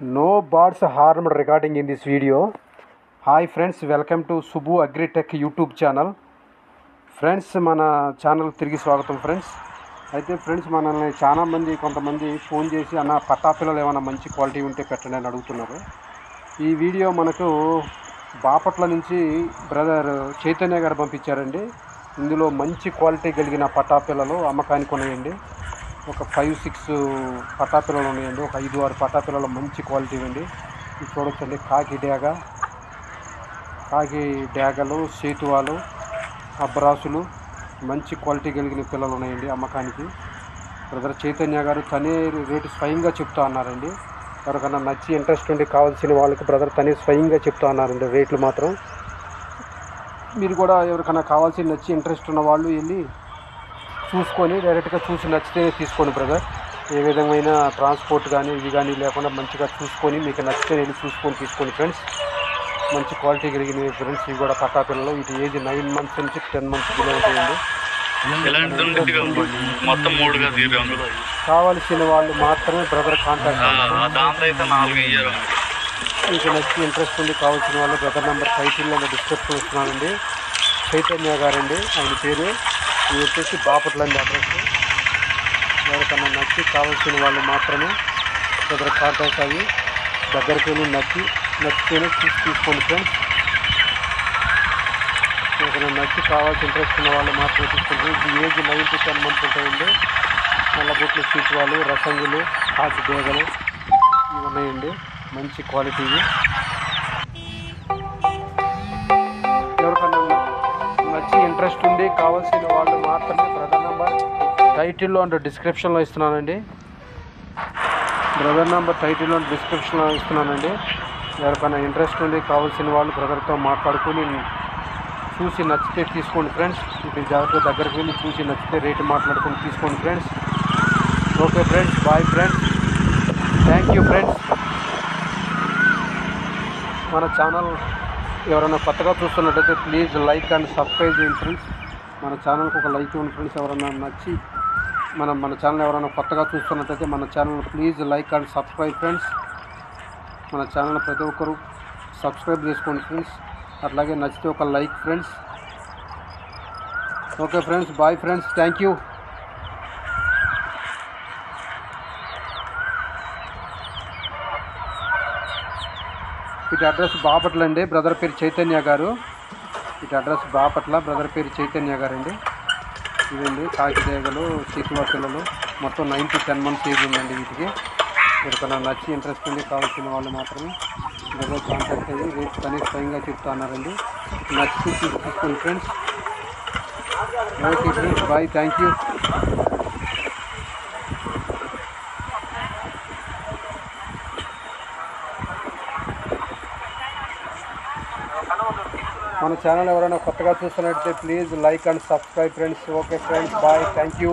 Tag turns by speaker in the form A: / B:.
A: No birds harmed recording in this video. Hi friends, welcome to Subbu Agritech YouTube channel. Friends మన channel తిరిగి స్వాగతం friends. అయితే friends మనల్ని కొంతమంది phone చేసి అన్న పట్టాపిల్లలు ఏమైనా మంచి క్వాలిటీ ఉంటే పెట్టండి అని అడుగుతున్నారు. ఈ వీడియో మనకు బాపట్ల నుంచి బ్రదర్ చైతన్య గారు పంపించారండి. ఇందులో మంచి క్వాలిటీ కలిగిన పట్టాపిల్లలు అమ్మకానికి ఉన్నాయండి. ఒక 5-6 పట్టాపిల్లలు ఉన్నాయండి. ఒక 5-6 పట్టాపిల్లలు మంచి క్వాలిటీ అండి. ఇది చూడొచ్చండి. కాకి డ్యాగలు, సేతువాలు, అబ్రాసులు మంచి క్వాలిటీ కలిగిన పిల్లలు ఉన్నాయండి అమ్మకానికి. బ్రదర్ చైతన్య గారు తనే రేటు స్వయంగా చెప్తా అన్నారండి. ఎవరికైనా నచ్చి ఇంట్రెస్ట్ ఉండి కావాల్సిన వాళ్ళకి బ్రదర్ తనే స్వయంగా చెప్తా అన్నారండి రేట్లు మాత్రం. మీరు కూడా ఎవరికైనా కావాల్సి నచ్చి ఇంట్రెస్ట్ ఉన్న వాళ్ళు వెళ్ళి చూసుకొని డైరెక్ట్గా చూసి నచ్చితే తీసుకోండి బ్రదర్. ఏ విధమైన ట్రాన్స్పోర్ట్ కానీ ఇవి కానీ లేకుండా మంచిగా చూసుకొని మీకు నచ్చితే వెళ్ళి చూసుకొని తీసుకోండి ఫ్రెండ్స్. మంచి క్వాలిటీ కలిగిన ఫ్రెండ్స్. ఇవి కూడా పట్టాపిల్లలు. ఇది ఏజ్ 9 months నుంచి 10 months బిలో ఉంటాయండి. కావాల్సిన వాళ్ళు మాత్రమే బ్రదర్ కాంటాక్ట్. మీకు నచ్చి ఇంట్రెస్ట్ ఉంది కావాల్సిన వాళ్ళు బ్రదర్ నెంబర్ టైటిల్లో డిస్క్రిప్షన్ ఇస్తున్నానండి. చైతన్య గారండి ఆయన పేరు. ఇది వచ్చేసి బాపట్ల అడ్రస్. ఎవరికన్నా నచ్చి కావాల్సిన వాళ్ళు మాత్రమే బ్రదర్ కాంటాక్ట్ అయ్యి దగ్గరికి వెళ్ళి నచ్చితేనే తీసుకోండి ఫ్రెండ్స్. ఎవరికైనా నచ్చి కావాల్సి ఇంట్రెస్ట్ ఉన్న వాళ్ళు మాత్రమే తీసుకోండి. ఇది ఏజ్ 9 to 10 months ఉంటాయండి. నల్లబొట్లు, సీటువాలు, రసంగులు, కాకి బేగలు ఇవి ఉన్నాయండి. మంచి క్వాలిటీ. ఎవరికన్నా నచ్చి ఇంట్రెస్ట్ ఉండి కావాల్సిన వాళ్ళు మాత్రమే బ్రదర్ నెంబర్ టైటిల్లో అండ్ డిస్క్రిప్షన్లో ఇస్తున్నానండి. బ్రదర్ నెంబర్ టైటిల్లో అండ్ డిస్క్రిప్షన్లో ఇస్తున్నానండి. ఎవరికైనా ఇంట్రెస్ట్ ఉండి కావాల్సిన వాళ్ళు బ్రదర్తో మాట్లాడుకొని చూసి నచ్చితే తీసుకోండి ఫ్రెండ్స్. ఇప్పుడు జాగ్రత్తగా దగ్గరికి వెళ్ళి చూసి నచ్చితే రేటు మాట్లాడుకొని తీసుకోండి friends. Okay friends, bye friends, thank you friends. మన ఛానల్ ఎవరైనా కొత్తగా చూస్తున్నట్టయితే ప్లీజ్ లైక్ అండ్ సబ్స్క్రైబ్ చేయండి ఫ్రెండ్స్. మన ఛానల్కి ఒక లైక్ ఇవ్వండి ఫ్రెండ్స్. ఎవరైనా నచ్చి మన ఛానల్ ఎవరైనా కొత్తగా చూస్తున్నట్టయితే మన channel please like and subscribe friends. మన ఛానల్ ప్రతి ఒక్కరు సబ్స్క్రైబ్ చేసుకోండి ఫ్రెండ్స్. అట్లాగే నచ్చితే ఒక like friends. Okay friends, bye friends, thank you. ఇటు అడ్రస్ బాపట్ల అండి. బ్రదర్ పేరు చైతన్య గారు. ఇటు అడ్రస్ బాపట్ల, బ్రదర్ పేరు చైతన్య గారు అండి. ఇదండి కాకి దేగలు, సీకువ పిల్లలు మొత్తం 9 to 10 months ఏజ్ ఉందండి వీటికి. ఎవరికైనా నచ్చి ఇంట్రెస్ట్ ఉంది కావాల్సిన వాళ్ళు మాత్రమే బ్రదర్ కాంటాక్ట్ అయ్యి రేట్ కనీసం స్వయంగా చెప్తా అన్నారండి. నచ్చి తీసుకోండి friends. Okay friends, bye, thank you. మన ఛానల్ ఎవరైనా కొత్తగా చూస్తున్నట్టయితే please like and subscribe friends. Okay friends, bye, thank you.